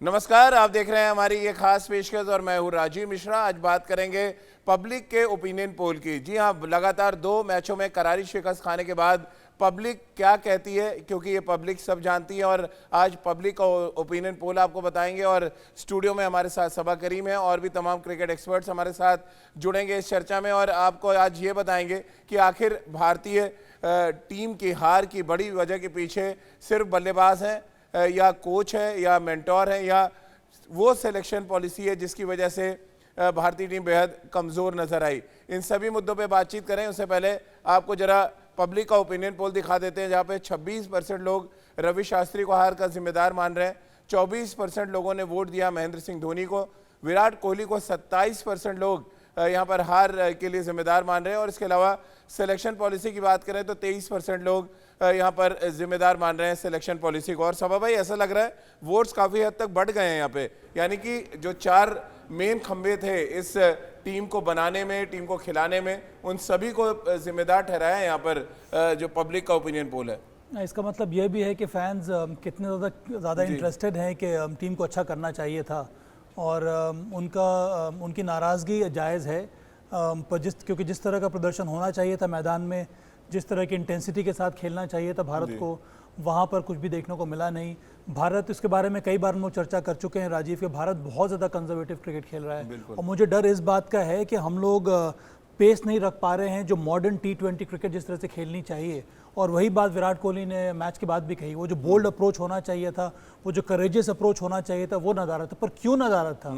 नमस्कार, आप देख रहे हैं हमारी ये खास पेशकश और मैं हूं राजीव मिश्रा। आज बात करेंगे पब्लिक के ओपिनियन पोल की। जी हां, लगातार 2 मैचों में करारी शिकस्त खाने के बाद पब्लिक क्या कहती है, क्योंकि ये पब्लिक सब जानती है और आज पब्लिक का ओपिनियन पोल आपको बताएंगे। और स्टूडियो में हमारे साथ सबा करीम है और भी तमाम क्रिकेट एक्सपर्ट्स हमारे साथ जुड़ेंगे इस चर्चा में और आपको आज ये बताएंगे कि आखिर भारतीय टीम की हार की बड़ी वजह के पीछे सिर्फ बल्लेबाज हैं या कोच है या मेंटोर है या वो सिलेक्शन पॉलिसी है जिसकी वजह से भारतीय टीम बेहद कमज़ोर नजर आई। इन सभी मुद्दों पे बातचीत करें उससे पहले आपको जरा पब्लिक का ओपिनियन पोल दिखा देते हैं, जहाँ पे 26% लोग रवि शास्त्री को हार का जिम्मेदार मान रहे हैं, 24% लोगों ने वोट दिया महेंद्र सिंह धोनी को, विराट कोहली को 27% लोग यहाँ पर हार के लिए जिम्मेदार मान रहे हैं। और इसके अलावा सिलेक्शन पॉलिसी की बात करें तो 23% लोग यहाँ पर जिम्मेदार मान रहे हैं सिलेक्शन पॉलिसी को। और सबा भाई, ऐसा लग रहा है वोट्स काफ़ी हद तक बढ़ गए हैं यहाँ पे, यानी कि जो 4 मेन खंबे थे इस टीम को बनाने में, टीम को खिलाने में, उन सभी को जिम्मेदार ठहराया है यहाँ पर जो पब्लिक का ओपिनियन पोल है। इसका मतलब ये भी है कि फैंस कितने ज़्यादा इंटरेस्टेड हैं कि टीम को अच्छा करना चाहिए था और उनकी नाराज़गी जायज़ है। पर क्योंकि जिस तरह का प्रदर्शन होना चाहिए था मैदान में, जिस तरह की इंटेंसिटी के साथ खेलना चाहिए था भारत को, वहाँ पर कुछ भी देखने को मिला नहीं। भारत, इसके बारे में कई बार हम लोग चर्चा कर चुके हैं राजीव, कि भारत बहुत ज़्यादा कंजर्वेटिव क्रिकेट खेल रहा है और मुझे डर इस बात का है कि हम लोग पेस नहीं रख पा रहे हैं जो मॉडर्न T20 क्रिकेट जिस तरह से खेलनी चाहिए। और वही बात विराट कोहली ने मैच के बाद भी कही, वो जो बोल्ड अप्रोच होना चाहिए था, वो जो करेजियस अप्रोच होना चाहिए था, वो नदारद था। पर क्यों नदारद था?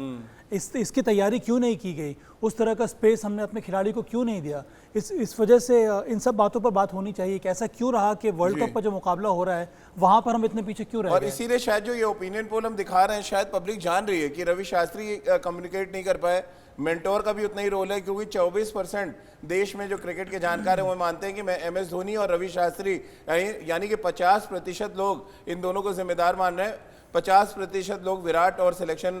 इसकी तैयारी क्यों नहीं की गई? उस तरह का स्पेस हमने अपने खिलाड़ी को क्यों नहीं दिया? इस वजह से इन सब बातों पर बात होनी चाहिए कि ऐसा क्यों रहा कि वर्ल्ड कप का जो मुकाबला हो रहा है वहां पर हम इतने पीछे क्यों रह गए? और इसीलिए शायद जो ये ओपिनियन पोल हम दिखा रहे हैं, शायद पब्लिक जान रही है कि रवि शास्त्री कम्युनिकेट नहीं कर पाए। मेंटोर का भी उतना ही रोल है, क्योंकि 24% देश में जो क्रिकेट के जानकार हैं वो मानते हैं कि मैं MS धोनी और रवि शास्त्री, यानी कि 50% लोग इन दोनों को जिम्मेदार मान रहे हैं। 50% लोग विराट और सिलेक्शन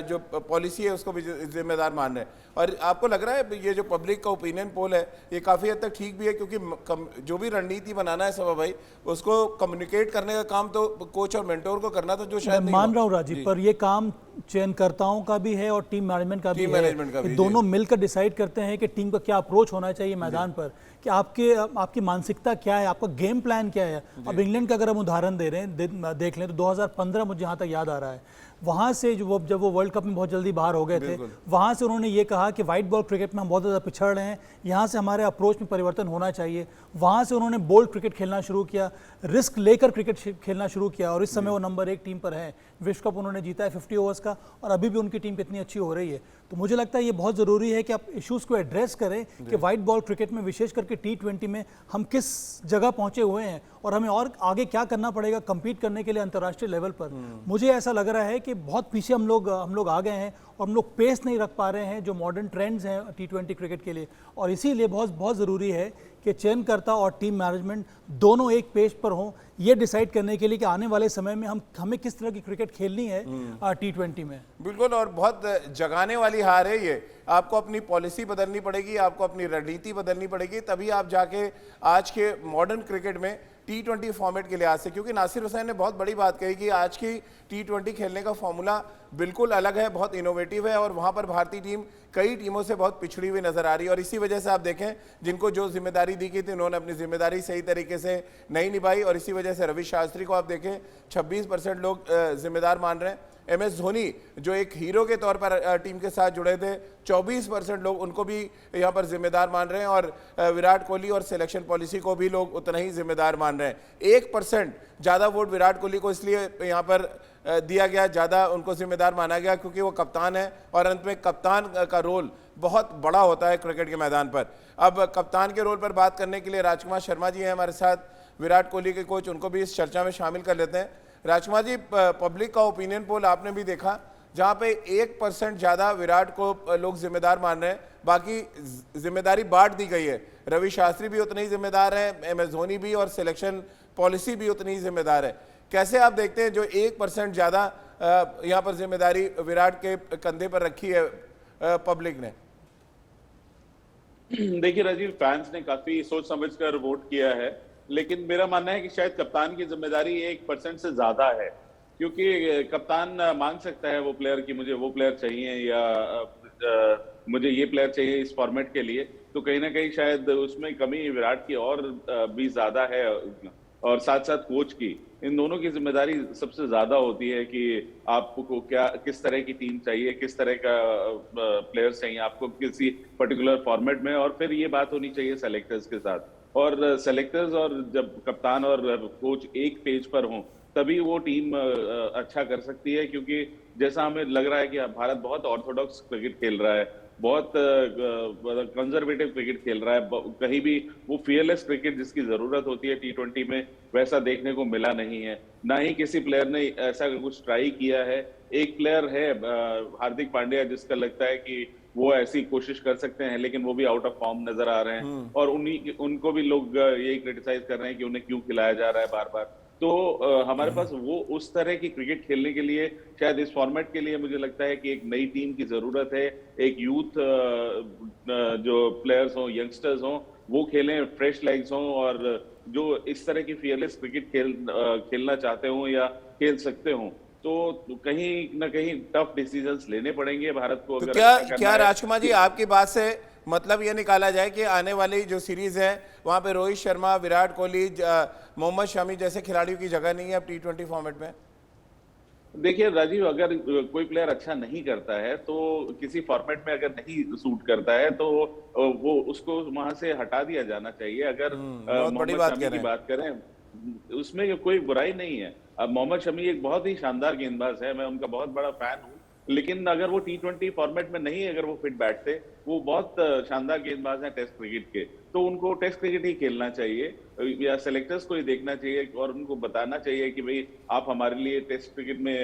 जो पॉलिसी है उसको भी जिम्मेदार मान रहे हैं। और आपको लग रहा है ये जो पब्लिक का ओपिनियन पोल है ये काफ़ी हद तक ठीक भी है, क्योंकि जो भी रणनीति बनाना है सबा भाई, उसको कम्युनिकेट करने का काम तो कोच और मेंटोर को करना, तो जो शायद मैं मान रहा हूँ राजीव, पर ये काम चयनकर्ताओं का भी है और टीम मैनेजमेंट का भी है। दोनों मिलकर डिसाइड करते हैं कि टीम का क्या अप्रोच होना चाहिए मैदान पर, कि आपकी मानसिकता क्या है, आपका गेम प्लान क्या है। अब इंग्लैंड का अगर हम उदाहरण दे रहे हैं, देख लें तो 2015 मुझे जहाँ तक याद आ रहा है, वहाँ से जब वो वर्ल्ड कप में बहुत जल्दी बाहर हो गए थे, वहाँ से उन्होंने ये कहा कि वाइट बॉल क्रिकेट में हम बहुत ज़्यादा पिछड़ रहे हैं, यहाँ से हमारे अप्रोच में परिवर्तन होना चाहिए। वहाँ से उन्होंने बोल्ड क्रिकेट खेलना शुरू किया, रिस्क लेकर क्रिकेट खेलना शुरू किया और इस समय वो नंबर 1 टीम पर है। विश्व कप उन्होंने जीता है 50 ओवर्स का और अभी भी उनकी टीम कितनी अच्छी हो रही है। तो मुझे लगता है ये बहुत ज़रूरी है कि आप इश्यूज़ को एड्रेस करें कि वाइट बॉल क्रिकेट में, विशेष करके T20 में हम किस जगह पहुंचे हुए हैं और हमें और आगे क्या करना पड़ेगा कम्पीट करने के लिए अंतर्राष्ट्रीय लेवल पर। मुझे ऐसा लग रहा है कि बहुत पीछे हम लोग आ गए हैं और हम लोग पेस नहीं रख पा रहे हैं जो मॉडर्न ट्रेंड्स हैं T20 क्रिकेट के लिए। और इसीलिए बहुत ज़रूरी है कि चयनकर्ता और टीम मैनेजमेंट दोनों एक पेज पर हों, ये डिसाइड करने के लिए कि आने वाले समय में हमें किस तरह की क्रिकेट खेलनी है T20 में। बिल्कुल, और बहुत जगाने वाली हार है ये। आपको अपनी पॉलिसी बदलनी पड़ेगी, आपको अपनी रणनीति बदलनी पड़ेगी, तभी आप जाके आज के मॉडर्न क्रिकेट में T20 फॉर्मेट के लिहाज से, क्योंकि नासिर हुसैन ने बहुत बड़ी बात कही कि आज की T20 खेलने का फॉर्मूला बिल्कुल अलग है, बहुत इनोवेटिव है और वहाँ पर भारतीय टीम कई टीमों से बहुत पिछड़ी हुई नजर आ रही है। और इसी वजह से आप देखें, जिनको जो जिम्मेदारी दी गई थी उन्होंने अपनी जिम्मेदारी सही तरीके से नहीं निभाई और इसी वजह से रवि शास्त्री को आप देखें 26% लोग जिम्मेदार मान रहे हैं। MS धोनी जो एक हीरो के तौर पर टीम के साथ जुड़े थे, 24% लोग उनको भी यहाँ पर जिम्मेदार मान रहे हैं और विराट कोहली और सिलेक्शन पॉलिसी को भी लोग उतना ही जिम्मेदार मान रहे हैं। 1% ज़्यादा वोट विराट कोहली को इसलिए यहाँ पर दिया गया, ज़्यादा उनको जिम्मेदार माना गया क्योंकि वो कप्तान है और अंत में कप्तान का रोल बहुत बड़ा होता है क्रिकेट के मैदान पर। अब कप्तान के रोल पर बात करने के लिए राजकुमार शर्मा जी हैं हमारे साथ, विराट कोहली के कोच, उनको भी इस चर्चा में शामिल कर लेते हैं। राजकुमार जी, पब्लिक का ओपिनियन पोल आपने भी देखा, जहां पे 1% ज़्यादा विराट को लोग जिम्मेदार मान रहे हैं, बाकी जिम्मेदारी बांट दी गई है। रवि शास्त्री भी उतने ही जिम्मेदार हैं, MS धोनी भी, और सिलेक्शन पॉलिसी भी उतनी ही जिम्मेदार है। कैसे आप देखते हैं जो 1% ज़्यादा यहाँ पर जिम्मेदारी विराट के कंधे पर रखी है पब्लिक ने? देखिए राजीव, फैंस ने काफी सोच समझकर वोट किया है, लेकिन मेरा मानना है कि शायद कप्तान की जिम्मेदारी 1% से ज्यादा है, क्योंकि कप्तान मांग सकता है वो प्लेयर कि मुझे वो प्लेयर चाहिए या मुझे ये प्लेयर चाहिए इस फॉर्मेट के लिए, तो कहीं ना कहीं शायद उसमें कमी विराट की और भी ज्यादा है, और साथ साथ कोच की, इन दोनों की जिम्मेदारी सबसे ज्यादा होती है कि आपको क्या, किस तरह की टीम चाहिए, किस तरह का प्लेयर चाहिए आपको किसी पर्टिकुलर फॉर्मेट में, और फिर ये बात होनी चाहिए सेलेक्टर्स के साथ। और सेलेक्टर्स और जब कप्तान और कोच एक पेज पर हों तभी वो टीम अच्छा कर सकती है, क्योंकि जैसा हमें लग रहा है कि भारत बहुत ऑर्थोडॉक्स क्रिकेट खेल रहा है, बहुत कंजर्वेटिव क्रिकेट खेल रहा है, कहीं भी वो फियरलेस क्रिकेट जिसकी जरूरत होती है T20 में वैसा देखने को मिला नहीं है, ना ही किसी प्लेयर ने ऐसा कुछ ट्राई किया है। एक प्लेयर है हार्दिक पांड्या जिसका लगता है कि वो ऐसी कोशिश कर सकते हैं, लेकिन वो भी आउट ऑफ फॉर्म नजर आ रहे हैं, और उनको भी लोग यही क्रिटिसाइज कर रहे हैं कि उन्हें क्यों खिलाया जा रहा है बार बार। तो हमारे पास वो उस तरह की क्रिकेट खेलने के लिए शायद इस फॉर्मेट के लिए मुझे लगता है कि एक नई टीम की जरूरत है, एक यूथ जो प्लेयर्स हों, यंगस्टर्स हों, वो खेलें, फ्रेश लेग्स हों, और जो इस तरह की फियरलेस क्रिकेट खेलना चाहते हों या खेल सकते हों, तो कहीं ना कहीं टफ डिसीजंस लेने पड़ेंगे भारत को। तो अगर क्या राजकुमार जी आपकी बात से मतलब ये निकाला जाए कि आने वाली जो सीरीज है वहां पे रोहित शर्मा, विराट कोहली, मोहम्मद शमी जैसे खिलाड़ियों की जगह नहीं है अब T20 फॉर्मेट में? देखिए राजीव, अगर कोई प्लेयर अच्छा नहीं करता है तो किसी फॉर्मेट में अगर नहीं सूट करता है तो वो उसको वहां से हटा दिया जाना चाहिए। अगर मोहम्मद शमी की बात करें, उसमें कोई बुराई नहीं है। अब मोहम्मद शमी एक बहुत ही शानदार गेंदबाज है, मैं उनका बहुत बड़ा फैन हूँ, लेकिन अगर वो T20 फॉर्मेट में नहीं, अगर वो फिट बैठते, वो बहुत शानदार गेंदबाज हैं टेस्ट क्रिकेट के, तो उनको टेस्ट क्रिकेट ही खेलना चाहिए या सेलेक्टर्स को ही देखना चाहिए और उनको बताना चाहिए कि भाई आप हमारे लिए टेस्ट क्रिकेट में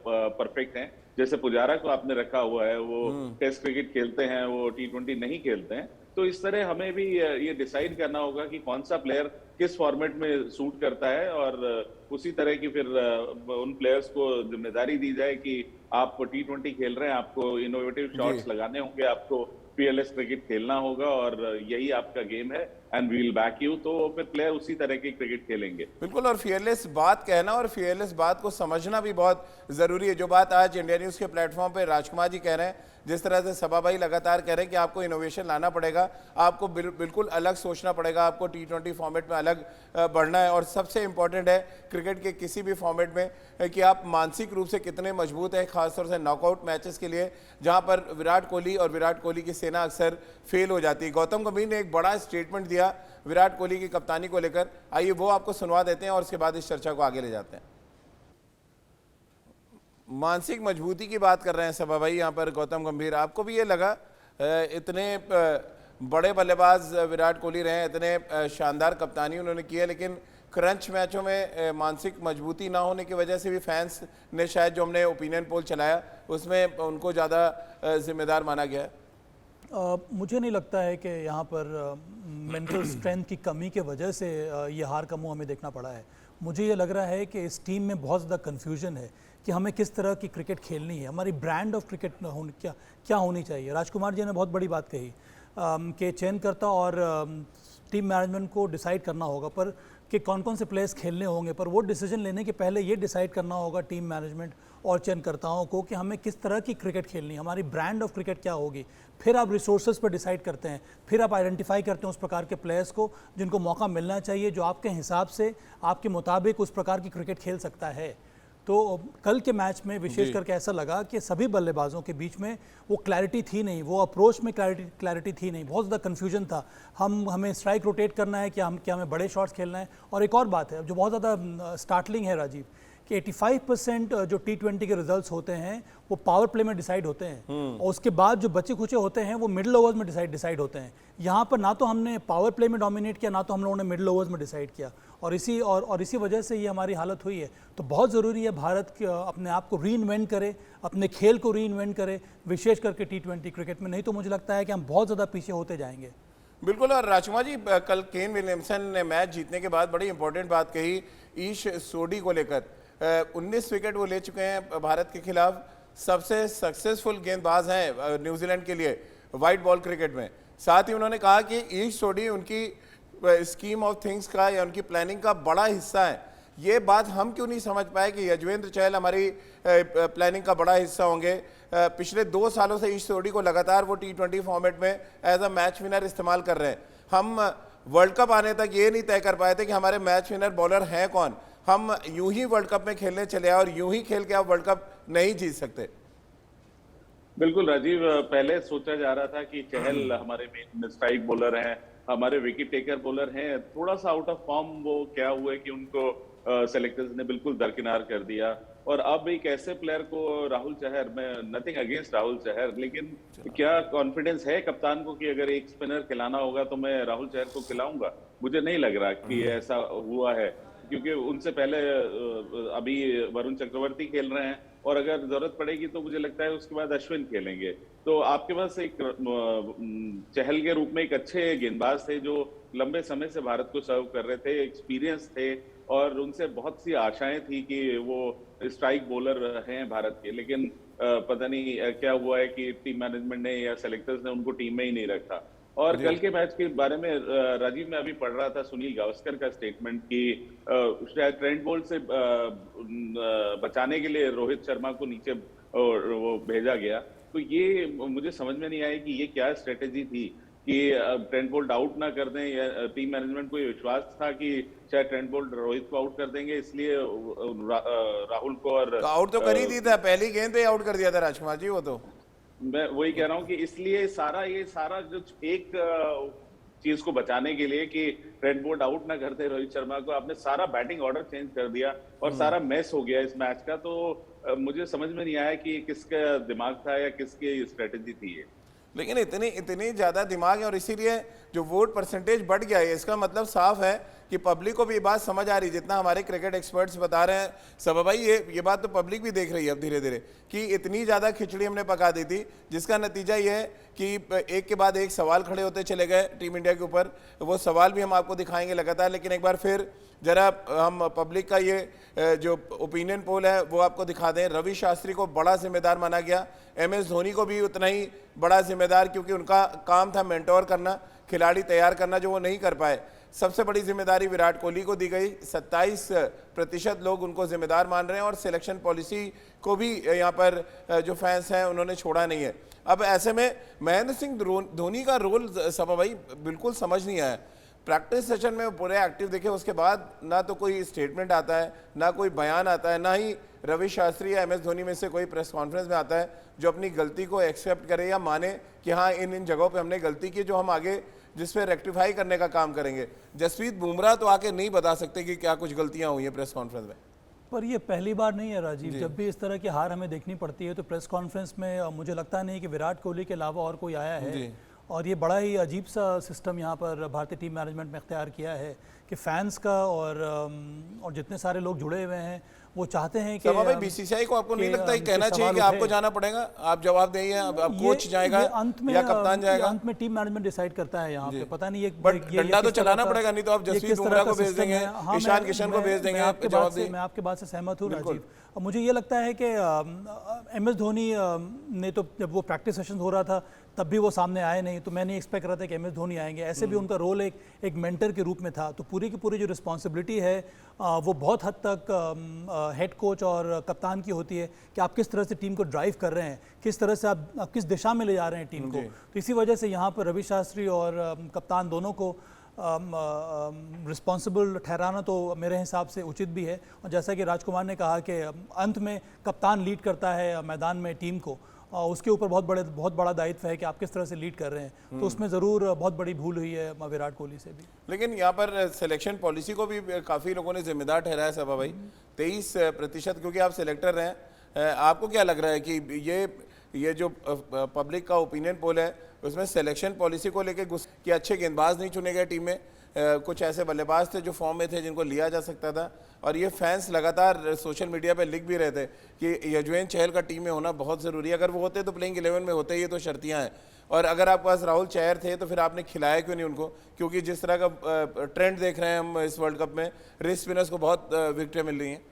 परफेक्ट हैं। जैसे पुजारा को आपने रखा हुआ है, वो टेस्ट क्रिकेट खेलते हैं, वो T20 नहीं खेलते हैं। तो इस तरह हमें भी ये डिसाइड करना होगा कि कौन सा प्लेयर किस फॉर्मेट में सूट करता है, और उसी तरह की फिर उन प्लेयर्स को जिम्मेदारी दी जाए कि आप T20 खेल रहे हैं, आपको इनोवेटिव शॉट्स लगाने होंगे, आपको पीएलएस क्रिकेट खेलना होगा, और यही आपका गेम है, and we will back you. तो फिर प्लेयर उसी तरह की क्रिकेट खेलेंगे। बिल्कुल, और फियरलेस बात कहना और फियरलेस बात को समझना भी बहुत जरूरी है। जो बात आज इंडिया न्यूज के प्लेटफॉर्म पे राजकुमार जी कह रहे हैं, जिस तरह से सभा भाई लगातार कह रहे हैं कि आपको इनोवेशन लाना पड़ेगा, आपको बिल्कुल अलग सोचना पड़ेगा, आपको T20 फॉर्मेट में अलग बढ़ना है, और सबसे इंपॉर्टेंट है क्रिकेट के किसी भी फॉर्मेट में कि आप मानसिक रूप से कितने मजबूत हैं, खासतौर से नॉकआउट मैचेस के लिए जहां पर विराट कोहली की सेना अक्सर फेल हो जाती है। गौतम गंभीर ने एक बड़ा स्टेटमेंट दिया विराट कोहली की कप्तानी को लेकर, आइए वो आपको सुनवा देते हैं और उसके बाद इस चर्चा को आगे ले जाते हैं। मानसिक मजबूती की बात कर रहे हैं सभा भाई यहाँ पर गौतम गंभीर, आपको भी ये लगा इतने बड़े बल्लेबाज विराट कोहली रहे, इतने शानदार कप्तानी उन्होंने की है, लेकिन क्रंच मैचों में मानसिक मजबूती ना होने की वजह से भी फैंस ने शायद, जो हमने ओपिनियन पोल चलाया उसमें उनको ज़्यादा जिम्मेदार माना गया है? मुझे नहीं लगता है कि यहाँ पर मेंटल स्ट्रेंथ की कमी के वजह से ये हार का मुंह हमें देखना पड़ा है। मुझे ये लग रहा है कि इस टीम में बहुत ज़्यादा कन्फ्यूजन है कि हमें किस तरह की क्रिकेट खेलनी है, हमारी ब्रांड ऑफ क्रिकेट क्या होनी चाहिए। राजकुमार जी ने बहुत बड़ी बात कही कि चयनकर्ता और टीम मैनेजमेंट को डिसाइड करना होगा पर कि कौन कौन से प्लेयर्स खेलने होंगे, पर वो डिसीजन लेने के पहले ये डिसाइड करना होगा टीम मैनेजमेंट और चयनकर्ताओं को कि हमें किस तरह की क्रिकेट खेलनी है, हमारी ब्रांड ऑफ क्रिकेट क्या होगी। फिर आप रिसोर्सेज पर डिसाइड करते हैं, फिर आप आइडेंटिफाई करते हैं उस प्रकार के प्लेयर्स को जिनको मौका मिलना चाहिए, जो आपके हिसाब से आपके मुताबिक उस प्रकार की क्रिकेट खेल सकता है। तो कल के मैच में विशेष करके ऐसा लगा कि सभी बल्लेबाजों के बीच में वो क्लैरिटी थी नहीं, वो अप्रोच में क्लैरिटी थी नहीं, बहुत ज़्यादा कन्फ्यूजन था। हमें स्ट्राइक रोटेट करना है, क्या हमें बड़े शॉट्स खेलना है। और एक और बात है जो बहुत ज़्यादा स्टार्टलिंग है राजीव, कि 85% जो T20 के रिजल्ट्स होते हैं वो पावर प्ले में डिसाइड होते हैं, और उसके बाद जो बचे खुचे होते हैं वो मिडिल ओवर्स में डिसाइड होते हैं। यहाँ पर ना तो हमने पावर प्ले में डोमिनेट किया, ना तो हम लोगों ने मिडिल ओवर्स में डिसाइड किया, और इसी वजह से ये हमारी हालत हुई है। तो बहुत ज़रूरी है भारत अपने आप को रीइन्वेंट करे, अपने खेल को रीइन्वेंट करे, विशेष करके T20 क्रिकेट में, नहीं तो मुझे लगता है कि हम बहुत ज़्यादा पीछे होते जाएंगे। बिल्कुल, और राजकुमार जी कल केन विलियमसन ने मैच जीतने के बाद बड़ी इंपॉर्टेंट बात कही ईश सोडी को लेकर। 19 विकेट वो ले चुके हैं भारत के खिलाफ, सबसे सक्सेसफुल गेंदबाज हैं न्यूजीलैंड के लिए वाइट बॉल क्रिकेट में। साथ ही उन्होंने कहा कि ईश सोडी उनकी स्कीम ऑफ थिंग्स का या उनकी प्लानिंग का बड़ा हिस्सा है, ये बात हम क्यों नहीं समझ पाए कि यजवेंद्र चहल हमारी प्लानिंग का बड़ा हिस्सा होंगे। पिछले 2 सालों से ईश सोडी को लगातार वो T20 फॉर्मेट में एज अ मैच विनर इस्तेमाल कर रहे हैं। हम वर्ल्ड कप आने तक ये नहीं तय कर पाए थे कि हमारे मैच विनर बॉलर हैं कौन। हम यूं ही वर्ल्ड कप में खेलने चले आए और यूं ही खेल के आप वर्ल्ड कप नहीं जीत सकते। बिल्कुल राजीव, पहले सोचा जा रहा था कि चहल हमारे मेन स्ट्राइक बॉलर हैं, हमारे विकेट टेकर बॉलर हैं, थोड़ा सा आउट ऑफ फॉर्म वो क्या हुआ कि उनको सेलेक्टर्स ने बिल्कुल दरकिनार कर दिया। और अब एक ऐसे प्लेयर को राहुल चहर, मैं नथिंग अगेंस्ट राहुल चहर, लेकिन क्या कॉन्फिडेंस है कप्तान को कि अगर एक स्पिनर खिलाना होगा तो मैं राहुल चहर को खिलाऊंगा? मुझे नहीं लग रहा कि ऐसा हुआ है, क्योंकि उनसे पहले अभी वरुण चक्रवर्ती खेल रहे हैं और अगर जरूरत पड़ेगी तो मुझे लगता है उसके बाद अश्विन खेलेंगे। तो आपके पास एक चहल के रूप में एक अच्छे गेंदबाज थे जो लंबे समय से भारत को सर्व कर रहे थे, एक्सपीरियंस थे और उनसे बहुत सी आशाएं थी कि वो स्ट्राइक बॉलर हैं भारत के, लेकिन पता नहीं क्या हुआ है कि टीम मैनेजमेंट ने या सेलेक्टर्स ने उनको टीम में ही नहीं रखा। और कल के मैच के बारे में राजीव, मैं अभी पढ़ रहा था सुनील गावस्कर का स्टेटमेंट कि शायद ट्रेंट बोल्ट से बचाने के लिए रोहित शर्मा को नीचे वो भेजा गया। तो ये मुझे समझ में नहीं आया कि ये क्या स्ट्रेटेजी थी कि ट्रेंट बोल्ट आउट ना कर दें, या टीम मैनेजमेंट को ये विश्वास था कि शायद ट्रेंट बोल्ट रोहित को आउट कर देंगे, इसलिए राहुल को और आउट तो कर ही दी था, पहली गेंद पे आउट कर दिया था राजकुमार जी। वो तो मैं वही कह रहा हूँ कि इसलिए ये सारा जो एक चीज को बचाने के लिए कि ट्रेंट बोल्ट आउट ना करते रोहित शर्मा को, आपने सारा बैटिंग ऑर्डर चेंज कर दिया और सारा मैस हो गया इस मैच का। तो मुझे समझ में नहीं आया कि किसका दिमाग था या किसकी स्ट्रेटेजी थी ये। लेकिन इतनी ज्यादा दिमाग है और इसीलिए जो वोट परसेंटेज बढ़ गया है, इसका मतलब साफ है कि पब्लिक को भी ये बात समझ आ रही है। जितना हमारे क्रिकेट एक्सपर्ट्स बता रहे हैं सब भाई, ये बात तो पब्लिक भी देख रही है अब धीरे धीरे कि इतनी ज़्यादा खिचड़ी हमने पका दी थी, जिसका नतीजा ये है कि एक के बाद एक सवाल खड़े होते चले गए टीम इंडिया के ऊपर। वो सवाल भी हम आपको दिखाएंगे लगातार, लेकिन एक बार फिर जरा हम पब्लिक का ये जो ओपिनियन पोल है वो आपको दिखा दें। रवि शास्त्री को बड़ा जिम्मेदार माना गया, MS धोनी को भी उतना ही बड़ा जिम्मेदार, क्योंकि उनका काम था मेंटोर करना, खिलाड़ी तैयार करना, जो वो नहीं कर पाए। सबसे बड़ी जिम्मेदारी विराट कोहली को दी गई, 27% लोग उनको जिम्मेदार मान रहे हैं और सिलेक्शन पॉलिसी को भी यहाँ पर जो फैंस हैं उन्होंने छोड़ा नहीं है। अब ऐसे में महेंद्र सिंह धोनी का रोल सभा भाई बिल्कुल समझ नहीं आया। प्रैक्टिस सेशन में वो पूरे एक्टिव दिखे, उसके बाद ना तो कोई स्टेटमेंट आता है, ना कोई बयान आता है, ना ही रवि शास्त्री या MS धोनी में से कोई प्रेस कॉन्फ्रेंस में आता है जो अपनी गलती को एक्सेप्ट करे या माने कि हाँ इन जगहों पे हमने गलती की, जो हम आगे जिस पे रेक्टिफाई करने का काम करेंगे। जसप्रीत बुमराह तो आके नहीं बता सकते कि क्या कुछ गलतियां हुई हैं प्रेस कॉन्फ्रेंस में। पर ये पहली बार नहीं है राजीव, जब भी इस तरह की हार हमें देखनी पड़ती है तो प्रेस कॉन्फ्रेंस में मुझे लगता नहीं कि विराट कोहली के अलावा और कोई आया है। और ये बड़ा ही अजीब सा सिस्टम यहाँ पर भारतीय टीम मैनेजमेंट में इख्तियार किया है कि फैंस का और जितने सारे लोग जुड़े हुए हैं वो चाहते हैं कि भाई BCCI को आपको नहीं लगता कहना चाहिए कि आपको जाना पड़ेगा, आप जवाब देंगे, अब कोच जाएगा अंत में या कप्तान जाएगा? अंत में टीम मैनेजमेंट डिसाइड करता है यहाँ पे, पता नहीं डंडा तो चलाना पड़ेगा, नहीं तो आप जसप्रीत बुमराह को भेज देंगे, ईशान किशन को भेज देंगे। आप जवाब दें। मैं आपके बात से सहमत हूँ राजीव। मुझे ये लगता है कि MS धोनी ने तो जब वो प्रैक्टिस सेशन हो रहा था तब भी वो सामने आए नहीं, तो मैं नहीं एक्सपेक्ट कर रहा था कि MS धोनी आएंगे। ऐसे भी उनका रोल एक मेंटर के रूप में था, तो पूरी की पूरी जो रिस्पॉन्सिबिलिटी है वो बहुत हद तक हेड कोच और कप्तान की होती है कि आप किस तरह से टीम को ड्राइव कर रहे हैं, किस तरह से आप किस दिशा में ले जा रहे हैं टीम को। तो इसी वजह से यहाँ पर रवि शास्त्री और कप्तान दोनों को रिस्पॉन्सिबल ठहराना तो मेरे हिसाब से उचित भी है। और जैसा कि राजकुमार ने कहा कि अंत में कप्तान लीड करता है मैदान में टीम को, उसके ऊपर बहुत बड़ा दायित्व है कि आप किस तरह से लीड कर रहे हैं। तो उसमें ज़रूर बहुत बड़ी भूल हुई है विराट कोहली से भी। लेकिन यहाँ पर सिलेक्शन पॉलिसी को भी काफ़ी लोगों ने जिम्मेदार ठहराया सभा भाई, 23%, क्योंकि आप सिलेक्टर रहे हैं। आपको क्या लग रहा है कि ये जो पब्लिक का ओपिनियन पोल है उसमें सिलेक्शन पॉलिसी को लेकर कि अच्छे गेंदबाज नहीं चुने गए टीम में, कुछ ऐसे बल्लेबाज थे जो फॉर्म में थे जिनको लिया जा सकता था, और ये फैंस लगातार सोशल मीडिया पे लिख भी रहे थे कि यजवेंद्र चहल का टीम में होना बहुत ज़रूरी है। अगर वो होते तो प्लेइंग 11 में होते, ये तो शर्तियाँ हैं। और अगर आपके पास राहुल चहर थे तो फिर आपने खिलाया क्यों नहीं उनको? क्योंकि जिस तरह का ट्रेंड देख रहे हैं हम इस वर्ल्ड कप में, रिस्ट स्पिनर्स को बहुत विकेटें मिल रही हैं।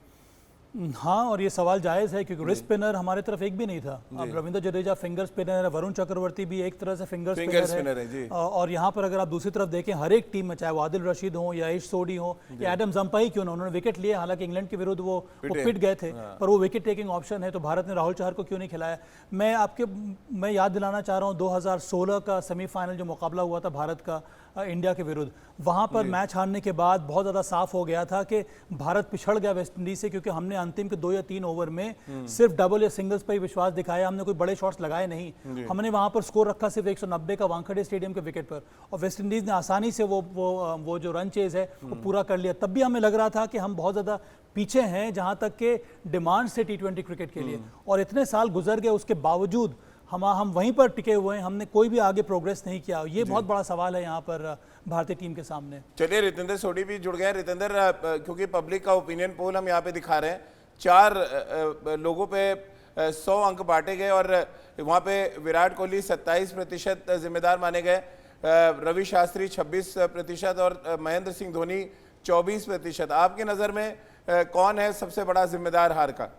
हाँ, और ये सवाल जायज़ है क्योंकि रिस्ट स्पिनर हमारे तरफ एक भी नहीं था। अब रविंद्र जडेजा फिंगर स्पिनर है, वरुण चक्रवर्ती भी एक तरह से फिंगर स्पिनर है जी। और यहाँ पर अगर आप दूसरी तरफ देखें, हर एक टीम में चाहे वो आदिल रशीद हो या एश सोडी हो या एडम जम्पाई क्यों ना, उन्होंने विकेट लिए। हालांकि इंग्लैंड के विरुद्ध वो पिट गए थे, पर वो विकेट टेकिंग ऑप्शन है, तो भारत ने राहुल चहर को क्यों नहीं खिलाया। मैं याद दिलाना चाह रहा हूँ 2016 का सेमीफाइनल जो मुकाबला हुआ था भारत का इंडिया के विरुद्ध, वहां पर मैच हारने के बाद बहुत ज़्यादा साफ हो गया था कि भारत पिछड़ गया वेस्ट इंडीज से, क्योंकि हमने अंतिम के 2 या 3 ओवर में सिर्फ डबल या सिंगल्स पर ही विश्वास दिखाया, हमने कोई बड़े शॉट्स लगाए नहीं। हमने वहां पर स्कोर रखा सिर्फ 190 का वानखेड़े स्टेडियम के विकेट पर, और वेस्ट इंडीज ने आसानी से वो जो रन चेज है वो पूरा कर लिया। तब भी हमें लग रहा था कि हम बहुत ज़्यादा पीछे हैं जहां तक के डिमांड से T20 क्रिकेट के लिए, और इतने साल गुजर गए उसके बावजूद हम वहीं पर टिके हुए हैं, हमने कोई भी आगे प्रोग्रेस नहीं किया। ये बहुत बड़ा सवाल है यहाँ पर भारतीय टीम के सामने। चलिए, रितेंद्र सोडी भी जुड़ गए। रितेंद्र, क्योंकि पब्लिक का ओपिनियन पोल हम यहाँ पे दिखा रहे हैं, 4 लोगों पे 100 अंक बांटे गए और वहाँ पे विराट कोहली 27% जिम्मेदार माने गए, रवि शास्त्री 26% और महेंद्र सिंह धोनी 24%। आपकी नज़र में कौन है सबसे बड़ा जिम्मेदार हार का?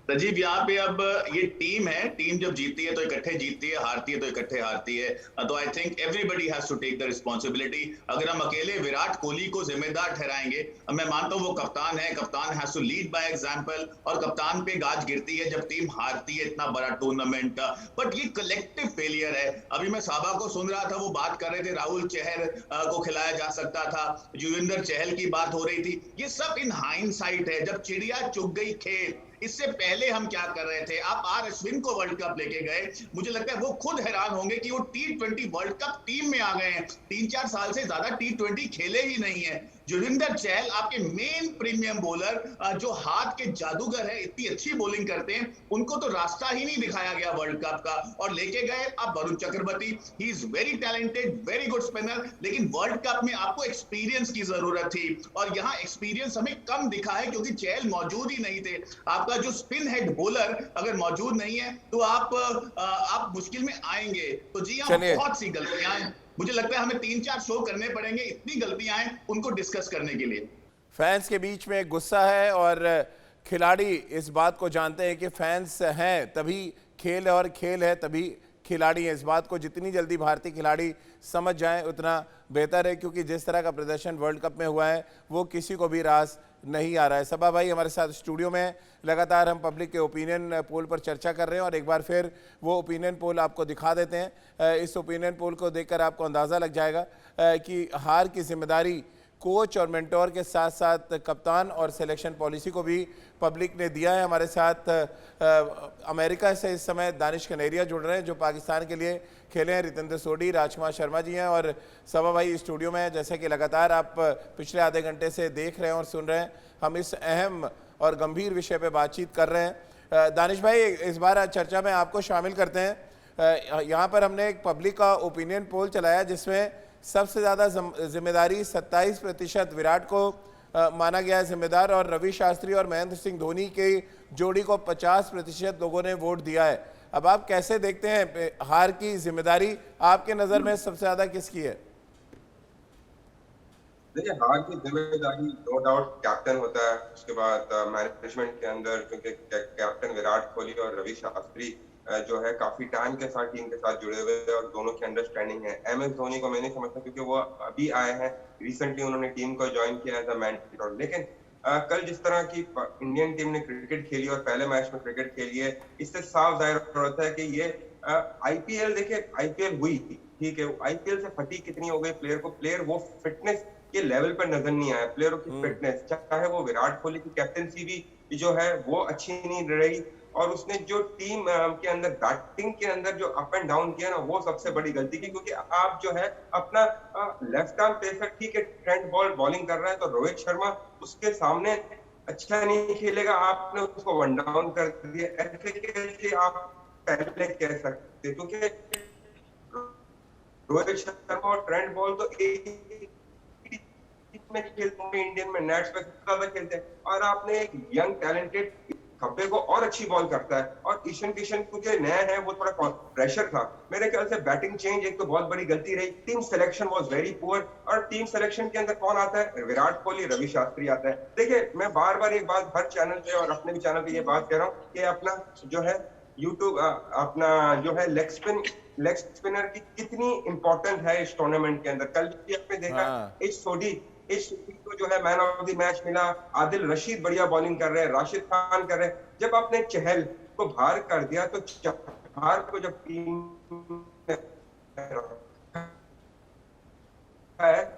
राजीव, यहाँ पे अब ये टीम है, टीम जब जीतती है तो इकट्ठे जीतती है, हारती है तो इकट्ठे हारती है। तो I think everybody has to take the responsibility. अगर हम अकेले विराट कोहली को जिम्मेदार ठहराएंगे, मैं मानता हूँ वो कप्तान है, कप्तान has to lead by example, और कप्तान पे गाज गिरती है जब टीम हारती है इतना बड़ा टूर्नामेंट। बट ये कलेक्टिव फेलियर है। अभी मैं साबा को सुन रहा था, वो बात कर रहे थे राहुल चहर को खिलाया जा सकता था, युजवेंद्र चहल की बात हो रही थी। ये सब इन हाइंडसाइट है, जब चिड़िया चुग गई खेत। इससे पहले हम क्या कर रहे थे? आप आर अश्विन को वर्ल्ड कप लेके गए, मुझे लगता है वो खुद हैरान होंगे कि वो T20 वर्ल्ड कप टीम में आ गए हैं। 3-4 साल से ज्यादा T20 खेले ही नहीं है। युजवेंद्र चहल आपके मेन प्रीमियम बॉलर, जो हाथ के जादूगर है, इतनी अच्छी बॉलिंग करते हैं, उनको तो रास्ता ही नहीं दिखाया गया वर्ल्ड कप का, और लेके गए आप Varun Chakravarthy. He is very talented, very good spinner, लेकिन वर्ल्ड कप में आपको एक्सपीरियंस की जरूरत थी, और यहाँ एक्सपीरियंस हमें कम दिखा है क्योंकि चहल मौजूद ही नहीं थे। आपका जो स्पिन हेड बॉलर अगर मौजूद नहीं है तो आप मुश्किल में आएंगे। तो जी हाँ, बहुत सी गलतियां हैं। मुझे लगता है हमें 3-4 शो करने पड़ेंगे, इतनी गलतियां हैं उनको डिस्कस करने के लिए। फैंस के बीच में गुस्सा है और खिलाड़ी इस बात को जानते हैं कि फैंस हैं तभी खेल है और खेल है तभी खिलाड़ी हैं। इस बात को जितनी जल्दी भारतीय खिलाड़ी समझ जाएं उतना बेहतर है, क्योंकि जिस तरह का प्रदर्शन वर्ल्ड कप में हुआ है वो किसी को भी रास नहीं आ रहा है। सबा भाई हमारे साथ स्टूडियो में, लगातार हम पब्लिक के ओपिनियन पोल पर चर्चा कर रहे हैं और एक बार फिर वो ओपिनियन पोल आपको दिखा देते हैं। इस ओपिनियन पोल को देखकर आपको अंदाज़ा लग जाएगा कि हार की जिम्मेदारी कोच और मेंटोर के साथ साथ कप्तान और सिलेक्शन पॉलिसी को भी पब्लिक ने दिया है। हमारे साथ अमेरिका से इस समय दानिश कनेरिया जुड़ रहे हैं जो पाकिस्तान के लिए खेले हैं। रितेंद्र सोडी, राजकुमार शर्मा जी हैं और सबा भाई स्टूडियो में हैं। जैसे कि लगातार आप पिछले आधे घंटे से देख रहे हैं और सुन रहे हैं, हम इस अहम और गंभीर विषय पर बातचीत कर रहे हैं। दानिश भाई, इस बार चर्चा में आपको शामिल करते हैं। यहाँ पर हमने एक पब्लिक का ओपिनियन पोल चलाया जिसमें सबसे ज़्यादा जिम्मेदारी 27% विराट को माना गया है जिम्मेदार, और रवि शास्त्री और महेंद्र सिंह धोनी की जोड़ी को 50% लोगों ने वोट दिया है। अब आप कैसे देखते हैं हार की जिम्मेदारी आपके नज़र में सबसे ज़्यादा किसकी है? देखिए, हार की जिम्मेदारी नो डाउट कैप्टन होता है, उसके बाद मैनेजमेंट के अंदर, क्योंकि कैप्टन विराट कोहली और रवि शास्त्री जो है काफी टाइम के साथ टीम के साथ जुड़े हुए हैं और दोनों की अंडरस्टैंडिंग है। MS धोनी को मैं नहीं समझता क्योंकि वो अभी आए हैं, रिसेंटली उन्होंने टीम को ज्वाइन किया एज अ मेंटर। लेकिन कल जिस तरह की इंडियन टीम ने क्रिकेट खेली और पहले मैच में क्रिकेट खेली है, इससे साफ जाहिर होता है कि ये IPL, देखिए IPL हुई, ठीक है, IPL से फटीग कितनी हो गई प्लेयर को, प्लेयर वो फिटनेस के लेवल पर नजर नहीं आया, प्लेयरों की फिटनेस, चाहे वो विराट कोहली की कैप्टनसी भी जो है वो अच्छी नहीं रही, और उसने जो टीम के अंदर बैटिंग के अंदर जो अप एंड डाउन किया ना, वो सबसे बड़ी गलती की। क्योंकि आप जो है अपना लेफ्ट आर्म पेसर, ठीक है, ट्रेंट बॉलिंग कर रहा है तो रोहित शर्मा उसके सामने अच्छा नहीं खेलेगा, आपने उसको वन डाउन कर दिया, ऐसे कैसे आप पहले कह सकते? क्योंकि रोहित शर्मा और ट्रेंट बॉल तो एक में खेलते हैं, इंडियन में नेट्स पे ज्यादा खेलते हैं, और आपने एक यंग टैलेंटेड खब्बे को और अच्छी बॉल करता है। और ईशान किशन क्योंकि नया है, वो थोड़ा प्रेशर था। मेरे ख्याल से बैटिंग चेंज एक तो बहुत बड़ी गलती रही। Team selection was very poor, और टीम सिलेक्शन के अंदर कौन आता है? विराट कोहली, रवि शास्त्री आता है। देखिए, मैं बार बार एक बात हर चैनल पे और अपने भी चैनल पे ये बात कह रहा हूँ कि अपना जो है यूट्यूब, अपना जो है लेग स्पिनर की कितनी इंपॉर्टेंट है इस टूर्नामेंट के अंदर। कल भी आपने देखा इस सोडी को जो है मैन ऑफ द मैच मिला। आदिल रशीद बढ़िया बॉलिंग कर रहे हैं, राशिद खान कर रहे हैं। जब आपने चहल को बाहर कर दिया तो चहल को जब टीम है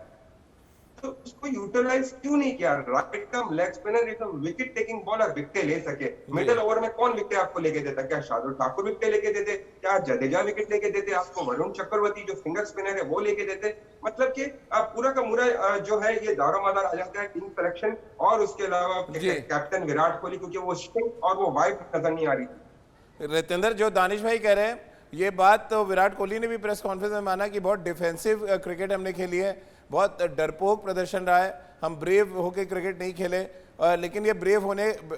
तो उसको यूटिलाइज क्यों नहीं किया? Right term leg spinner is a wicket taking bowler, wicket ले सके। मिडिल ओवर में कौन विकेट आपको लेके देता? क्या शार्दुल ठाकुर विकेट लेके देते? क्या जडेजा विकेट लेके देते? आपको वरुण चक्रवर्ती जो फिंगर स्पिनर है वो लेके देते? मतलब कि पूरा का पूरा जो है ये दारोमदार आ जाता है टीम सिलेक्शन और उसके अलावा कैप्टन विराट कोहली, क्योंकि वो स्ट्रेंथ और वो वाइब नजर नहीं आ रही। रितेंद्र, जो दानिश भाई कह रहे हैं ये बात तो विराट कोहली ने भी प्रेस कॉन्फ्रेंस में माना कि बहुत डिफेंसिव क्रिकेट हमने खेली है, बहुत डरपोक प्रदर्शन रहा है, हम ब्रेव होके क्रिकेट नहीं खेले। लेकिन ये ब्रेव